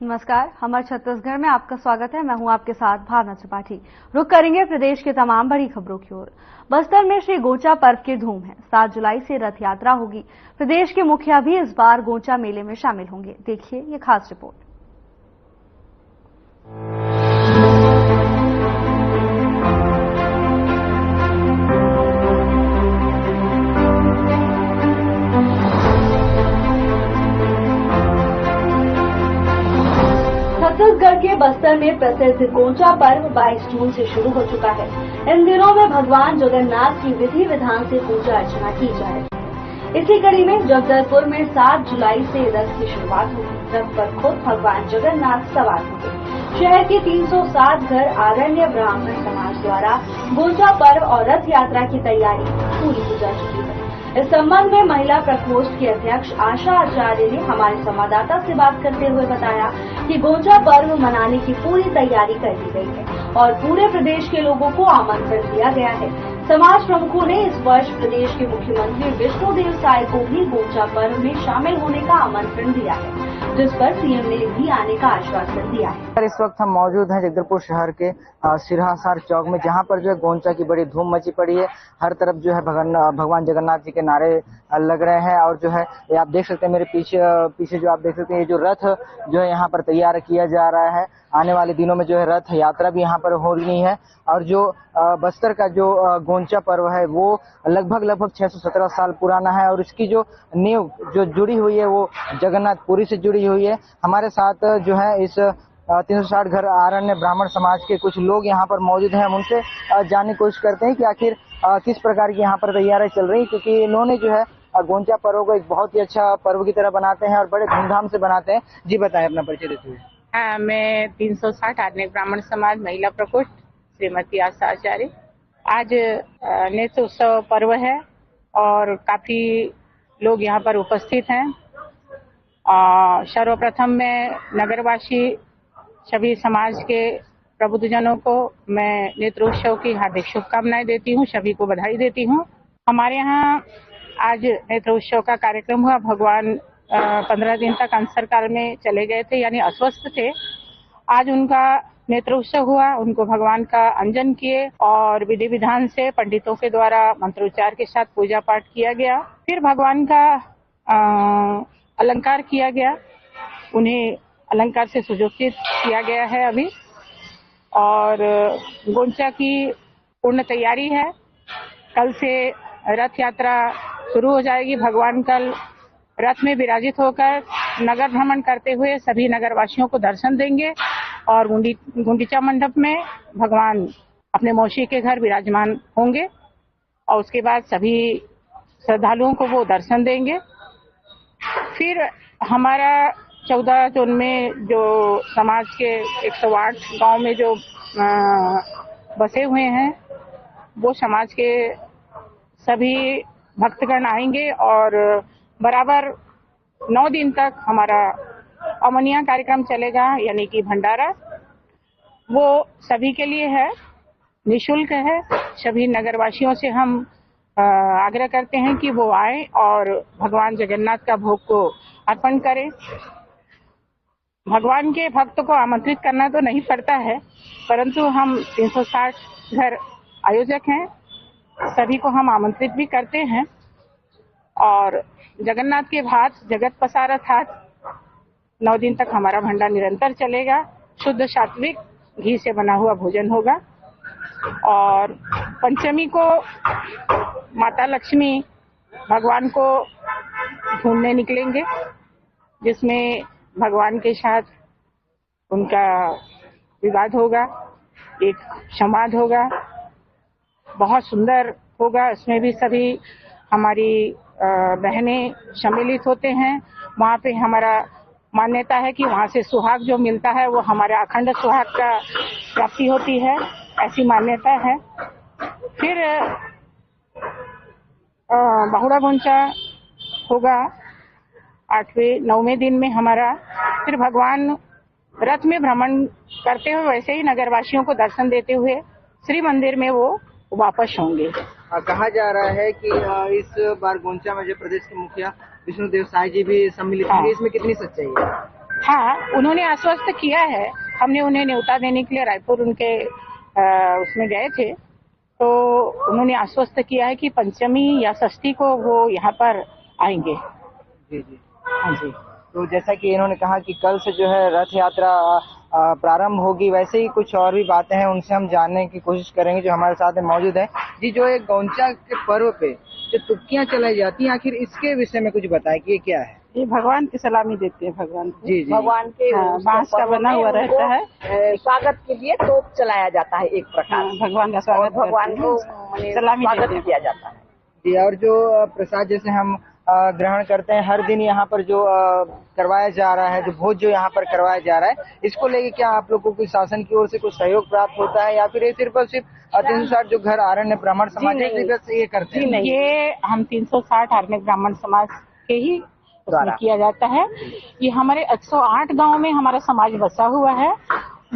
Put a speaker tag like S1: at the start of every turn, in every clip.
S1: नमस्कार, हमारे छत्तीसगढ़ में आपका स्वागत है। मैं हूं आपके साथ भावना त्रिपाठी। रुक करेंगे प्रदेश के तमाम बड़ी खबरों की ओर। बस्तर में श्री गोचा पर्व की धूम है। 7 जुलाई से रथ यात्रा होगी। प्रदेश के मुखिया भी इस बार गोचा मेले में शामिल होंगे। देखिए ये खास रिपोर्ट। छत्तीसगढ़ के बस्तर में प्रसिद्ध गोचा पर्व 22 जून से शुरू हो चुका है। इन दिनों में भगवान जगन्नाथ की विधि विधान से पूजा अर्चना की जा रही है। इसी कड़ी में जगदलपुर में 7 जुलाई से रथ की शुरुआत होगी। रथ पर खुद भगवान जगन्नाथ सवार होंगे। शहर के 307 घर आरण्य ब्राह्मण समाज द्वारा गोचा पर्व और रथ यात्रा की तैयारी पूरी हो जा चुकी है। इस संबंध में महिला प्रकोष्ठ की अध्यक्ष आशा आचार्य ने हमारे संवाददाता से बात करते हुए बताया कि गोचा पर्व मनाने की पूरी तैयारी कर ली गई है और पूरे प्रदेश के लोगों को आमंत्रण दिया गया है। समाज प्रमुखों ने इस वर्ष प्रदेश के मुख्यमंत्री विष्णुदेव साय को भी गोचा पर्व में शामिल होने का आमंत्रण दिया है, जिस पर सीएम ने भी आने का आश्वासन दिया है।
S2: इस वक्त हम मौजूद हैं जगदलपुर शहर के सिरहासार चौक में, जहां पर जो है गोंचा की बड़ी धूम मची पड़ी है। हर तरफ जो है भगवान जगन्नाथ जी के नारे लग रहे हैं और जो है ये आप देख सकते हैं मेरे पीछे जो आप देख सकते हैं ये जो रथ जो है यहाँ पर तैयार किया जा रहा है। आने वाले दिनों में जो है रथ यात्रा भी यहाँ पर हो रही है और जो बस्तर का जो गोंचा पर्व है वो लगभग 617 साल पुराना है और इसकी जो नींव जो जुड़ी हुई है वो जगन्नाथपुरी से जुड़ी हुई है। हमारे साथ जो है इस 360 घर आरण्य ब्राह्मण समाज के कुछ लोग यहाँ पर मौजूद हैं। हम उनसे जानने की कोशिश करते हैं कि आखिर किस प्रकार की यहाँ पर तैयारी चल रही है, क्योंकि इन्होंने जो है गोंचा पर्व को एक बहुत ही अच्छा पर्व की तरह बनाते हैं और बड़े धूमधाम से बनाते हैं। जी बताएं, अपना परिचय देते हुए।
S3: मैं 360 आरण्य ब्राह्मण समाज महिला प्रकोष्ठ श्रीमती आशा आचार्य। आज नेत्र उत्सव पर्व है और काफी लोग यहाँ पर उपस्थित हैं। सर्वप्रथम मैं नगरवासी सभी समाज के प्रबुद्धजनों को मैं नेत्रोत्सव की हार्दिक शुभकामनाएं देती हूँ, सभी को बधाई देती हूँ। हमारे यहाँ आज नेत्रोत्सव का कार्यक्रम हुआ। भगवान 15 दिन तक अंसर काल में चले गए थे, यानी अस्वस्थ थे। आज उनका नेत्रोत्सव हुआ, उनको भगवान का अंजन किए और विधि विधान से पंडितों के द्वारा मंत्रोच्चार के साथ पूजा पाठ किया गया। फिर भगवान का अलंकार किया गया, उन्हें अलंकार से सुशोभित किया गया है अभी। और गोंचा की पूर्ण तैयारी है। कल से रथ यात्रा शुरू हो जाएगी। भगवान कल रथ में विराजित होकर नगर भ्रमण करते हुए सभी नगरवासियों को दर्शन देंगे और गुंडीचा मंडप में भगवान अपने मौसी के घर विराजमान होंगे और उसके बाद सभी श्रद्धालुओं को वो दर्शन देंगे। फिर हमारा 14 जून में जो समाज के 108 गांव में जो बसे हुए हैं वो समाज के सभी भक्तगण आएंगे और बराबर 9 दिन तक हमारा अमनिया कार्यक्रम चलेगा, यानी कि भंडारा। वो सभी के लिए है, निःशुल्क है। सभी नगरवासियों से हम आग्रह करते हैं कि वो आए और भगवान जगन्नाथ का भोग को अर्पण करें। भगवान के भक्त को आमंत्रित करना तो नहीं पड़ता है, परंतु हम 360 घर आयोजक हैं, सभी को हम आमंत्रित भी करते हैं। और जगन्नाथ के भात जगत पसारत हाथ 9 दिन तक हमारा भंडार निरंतर चलेगा। शुद्ध सात्विक घी से बना हुआ भोजन होगा। और पंचमी को माता लक्ष्मी भगवान को ढूंढने निकलेंगे, जिसमें भगवान के साथ उनका विवाद होगा, एक संवाद होगा, बहुत सुंदर होगा। इसमें भी सभी हमारी बहनें सम्मिलित होते हैं। वहाँ पे हमारा मान्यता है कि वहाँ से सुहाग जो मिलता है वो हमारे अखंड सुहाग का प्राप्ति होती है, ऐसी मान्यता है। फिर बहुड़ा गोंचा होगा 8वें-9वें दिन में हमारा। फिर भगवान रथ में भ्रमण करते हुए वैसे ही नगरवासियों को दर्शन देते हुए श्री मंदिर में वो वापस होंगे।
S2: कहा जा रहा है कि इस बार गोंचा में जो प्रदेश के मुखिया विष्णुदेव साय जी भी सम्मिलित होंगे, इसमें कितनी सच्चाई है?
S3: हाँ, उन्होंने आश्वस्त किया है। हमने उन्हें न्योता देने के लिए रायपुर उनके उसमें गए थे, तो उन्होंने आश्वस्त किया है कि पंचमी या षष्ठी को वो यहाँ पर आएंगे।
S2: जी जी।
S3: हाँ जी।
S2: तो जैसा कि इन्होंने कहा कि कल से जो है रथ यात्रा प्रारंभ होगी, वैसे ही कुछ और भी बातें हैं, उनसे हम जानने की कोशिश करेंगे जो हमारे साथ में मौजूद है। जी, जो एक गोंचा के पर्व पे जो तुक्कियां चलाई जाती हैं, आखिर इसके विषय में कुछ बताएं कि ये क्या है?
S3: ये भगवान की सलामी देते हैं भगवान को।
S2: जी जी।
S4: भगवान के
S3: बांस का बना हुआ रहता है।
S4: स्वागत के लिए तोप चलाया जाता है एक प्रकार।
S3: भगवान का स्वागत,
S4: भगवान को
S3: सलामी
S4: स्वागत किया जाता है।
S2: जी, और जो प्रसाद जैसे हम ग्रहण करते हैं हर दिन यहाँ पर जो करवाया जा रहा है, जो भोज जो यहाँ पर करवाया जा रहा है, इसको लेके क्या आप लोगों को शासन की ओर से कुछ सहयोग प्राप्त होता है या फिर ये सिर्फ और सिर्फ 360 जो घर आरण्य ब्राह्मण समाज से ये करते हैं?
S3: ये हम 360 आरण्य ब्राह्मण समाज के ही उसमें किया जाता है। ये हमारे 108 गांव में हमारा समाज बसा हुआ है,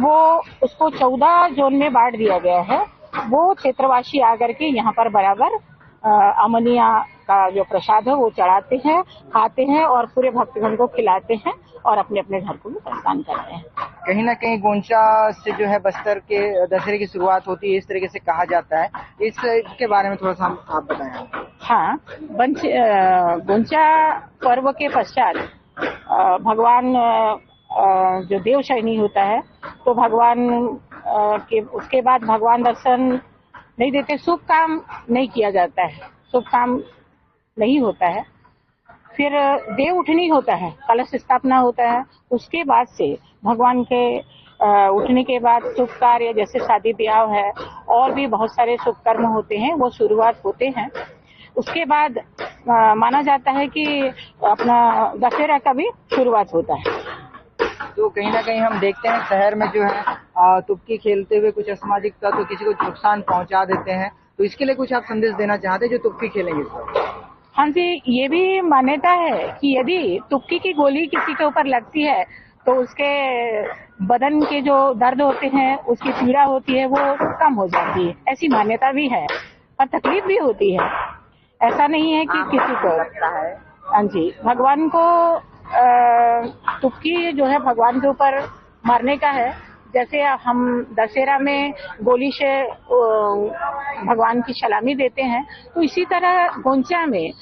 S3: वो उसको 14 जोन में बांट दिया गया है। वो क्षेत्रवासी आकर के यहाँ पर बराबर अमनिया का जो प्रसाद है वो चढ़ाते हैं, खाते हैं और पूरे भक्तगण को खिलाते हैं और अपने अपने घर को भी प्रस्थान करते हैं।
S2: कहीं ना कहीं गोंचा से जो है बस्तर के दशहरे की शुरुआत होती है, इस तरीके से कहा जाता है, इसके बारे में थोड़ा सा आप बताएं।
S3: हाँ, गोंचा पर्व के पश्चात भगवान जो देव शयनी होता है, तो भगवान के उसके बाद भगवान दर्शन नहीं देते, शुभ काम नहीं किया जाता है, शुभ काम नहीं होता है। फिर देव उठनी होता है, कलश स्थापना होता है। उसके बाद से भगवान के उठने के बाद शुभ कार्य जैसे शादी ब्याह है और भी बहुत सारे शुभ कर्म होते हैं, वो शुरुआत होते हैं। उसके बाद माना जाता है कि अपना दशहरा का भी शुरुआत होता है।
S2: तो कहीं ना कहीं हम देखते हैं शहर में जो है तुक्की खेलते हुए कुछ असामाजिक तत्व किसी को नुकसान पहुंचा देते हैं, तो इसके लिए कुछ आप संदेश देना चाहते हैं जो तुक्की खेलेंगे?
S3: हाँ जी, ये भी मान्यता है कि यदि तुक्की की गोली किसी के ऊपर लगती है तो उसके बदन के जो दर्द होते हैं, उसकी पीड़ा होती है, वो कम हो जाती है। ऐसी मान्यता भी है, पर तकलीफ भी होती है। ऐसा नहीं है कि किसी को
S4: लगता है।
S3: हाँ जी, भगवान को तुक्की जो है भगवान के ऊपर मारने का है। जैसे हम दशहरा में गोली से भगवान की सलामी देते हैं, तो इसी तरह गोंचा में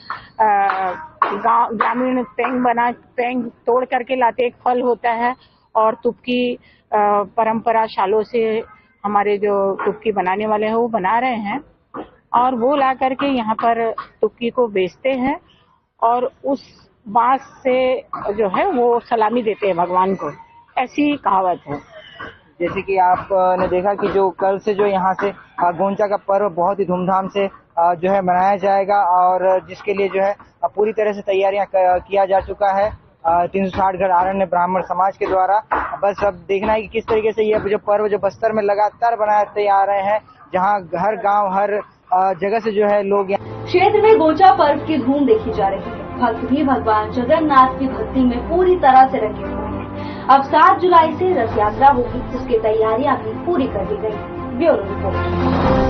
S3: ग्रामीण पेंग तोड़ करके लाते, एक फल होता है और तुक्की परंपरा सालों से हमारे जो तुक्की बनाने वाले हैं वो बना रहे हैं और वो ला करके यहाँ पर तुक्की को बेचते हैं और उस बांस से जो है वो सलामी देते हैं भगवान को, ऐसी कहावत है।
S2: जैसे कि आपने देखा कि जो कल से जो यहाँ से गोंचा का पर्व बहुत ही धूमधाम से जो है मनाया जाएगा और जिसके लिए जो है पूरी तरह से तैयारियां किया जा चुका है 360 घर आरण्य ब्राह्मण समाज के द्वारा। बस अब देखना है कि किस तरीके से ये जो पर्व जो बस्तर में लगातार बनाते आ रहे हैं, जहाँ हर गांव हर जगह से जो है लोग
S1: क्षेत्र में गोंचा पर्व की धूम देखी जा रही है। भक्त भी भगवान जगन्नाथ की भक्ति में पूरी तरह से रंगे हुए हैं। अब 7 जुलाई से रथ यात्रा होगी, जिसकी तैयारियां भी पूरी कर ली गई। Bureau report.